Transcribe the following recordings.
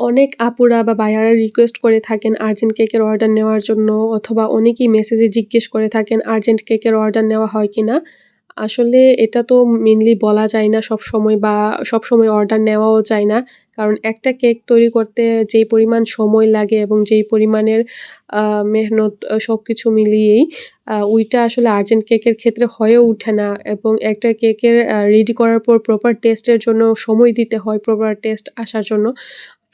অনেক আপুরা বা ভাইয়ারা রিকোয়েস্ট করে থাকেন আর্জেন্ট কেকের অর্ডার নেওয়ার জন্য, অথবা অনেকেই মেসেজে জিজ্ঞেস করে থাকেন আর্জেন্ট কেকের অর্ডার নেওয়া হয় কিনা। আসলে এটা তো মেইনলি বলা যায় না সবসময়, বা সবসময় অর্ডার নেওয়াও যায় না। কারণ একটা কেক তৈরি করতে যেই পরিমাণ সময় লাগে এবং যেই পরিমাণের আ মেহনত সবকিছু মিলিয়েই ওইটা আসলে আর্জেন্ট কেকের ক্ষেত্রে হয়ে ওঠে না, এবং একটা কেকের রেডি করার পর প্রপার টেস্টের জন্য সময় দিতে হয়, প্রপার টেস্ট আসার জন্য।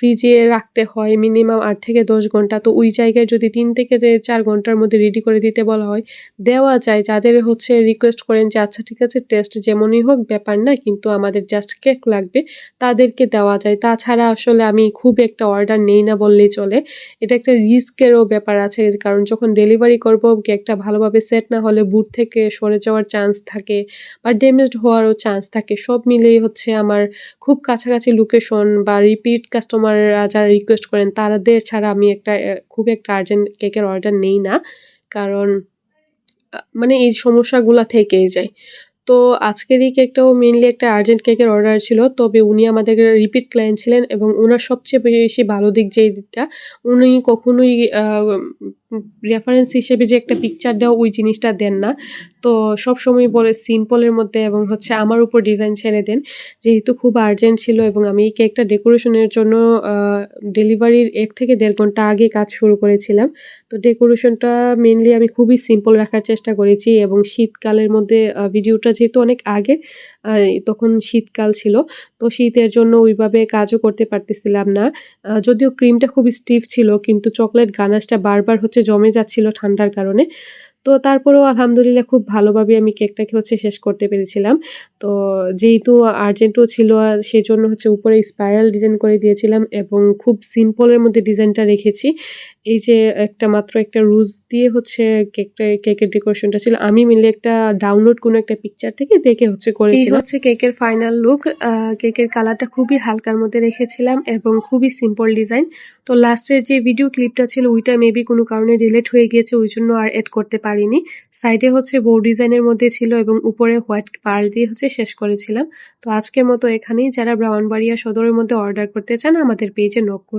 ফ্রিজে রাখতে হয় মিনিমাম ৮ থেকে ১০ ঘন্টা। তো ওই জায়গায় যদি ৩ থেকে ৪ ঘন্টার মধ্যে রেডি করে দিতে বলা হয়, দেওয়া যায়। যাদের হচ্ছে রিকোয়েস্ট করেন যে আচ্ছা ঠিক আছে টেস্ট যেমনই হোক ব্যাপার না, কিন্তু আমাদের জাস্ট কেক লাগবে, তাদেরকে দেওয়া যায়। তাছাড়া আসলে আমি খুব একটা অর্ডার নেই না বললেই চলে। এটা একটা রিস্কেরও ব্যাপার আছে। কারণ যখন ডেলিভারি করব কেকটা ভালোভাবে সেট না হলে বুট থেকে সরে যাওয়ার চান্স থাকে, বা ড্যামেজড হওয়ারও চান্স থাকে। সব মিলিয়ে হচ্ছে আমার খুব কাছাকাছি লোকেশন বা রিপিট কাস্টমাররা যারা রিকোয়েস্ট করেন তাদের ছাড়া আমি খুব একটা আর্জেন্ট কেকের অর্ডার নেই না। কারণ মানে এই সমস্যাগুলা থেকেই যায়। তো আজকের এই কেকটাও মেইনলি একটা আর্জেন্ট কেকের অর্ডার ছিল। তবে উনি আমাদের রিপিট ক্লায়েন্ট ছিলেন, এবং উনার সবচেয়ে বেশি ভালো দিক যেই দিকটা, উনি কখনোই রেফারেন্স হিসেবে যে একটা পিকচার দেওয়া ওই জিনিসটা দেন না। তো সবসময় বলে সিম্পলের মধ্যে, এবং হচ্ছে আমার উপর ডিজাইন ছেড়ে দেন। যেহেতু খুব আর্জেন্ট ছিল এবং আমি এই কেকটা ডেকোরেশনের জন্য আ ডেলিভারির ১ থেকে ১.৫ ঘন্টা আগে কাজ শুরু করেছিলাম। তো ডেকোরেশনটা মেইনলি আমি খুবই সিম্পল রাখার চেষ্টা করেছি, এবং শীতকালের মধ্যে ভিডিওটা যেহেতু অনেক আগের, আ তখন শীতকাল ছিল। তো শীতের জন্য ওইভাবে কাজও করতে পারতেছিলাম না। যদিও ক্রিমটা খুব স্টিফ ছিল, কিন্তু চকোলেট গানাশটা বারবার হচ্ছে জমে যাচ্ছিল ঠান্ডার কারণে। তো তারপরেও আলহামদুলিল্লাহ খুব ভালোভাবে আমি কেকটাকে হচ্ছে শেষ করতে পেরেছিলাম। তো যেহেতু আর্জেন্টও ছিল সেজন্য হচ্ছে উপরে স্পাইরাল ডিজাইন করে দিয়েছিলাম, এবং খুব সিম্পলের মধ্যে ডিজাইনটা রেখেছি। এই যে মাত্র একটা রোজ দিয়ে হচ্ছে কেকের ডেকোরেশনটা ছিল। আমি মেইনলি একটা ডাউনলোড কোনো একটা পিকচার থেকে দেখে হচ্ছে এই করেছিলাম। হচ্ছে কেকের ফাইনাল লুক। কেকের কালারটা খুবই হালকার মধ্যে রেখেছিলাম, এবং খুবই সিম্পল ডিজাইন। তো লাস্টের যে ভিডিও ক্লিপটা ছিল ওইটা মেবি কোনো কারণে ডিলিট হয়ে গিয়েছে, ওইজন্য আর এড করতে পারিনি। সাইডে হচ্ছে বো ডিজাইনের মধ্যে ছিল, এবং উপরে হোয়াইট পার্ল দিয়ে হচ্ছে শেষ করেছিলাম। তো আজকের মতো এখানেই। যারা ব্রাহ্মণবাড়িয়া সদরের মধ্যে অর্ডার করতে চান আমাদের পেজে নক করুন।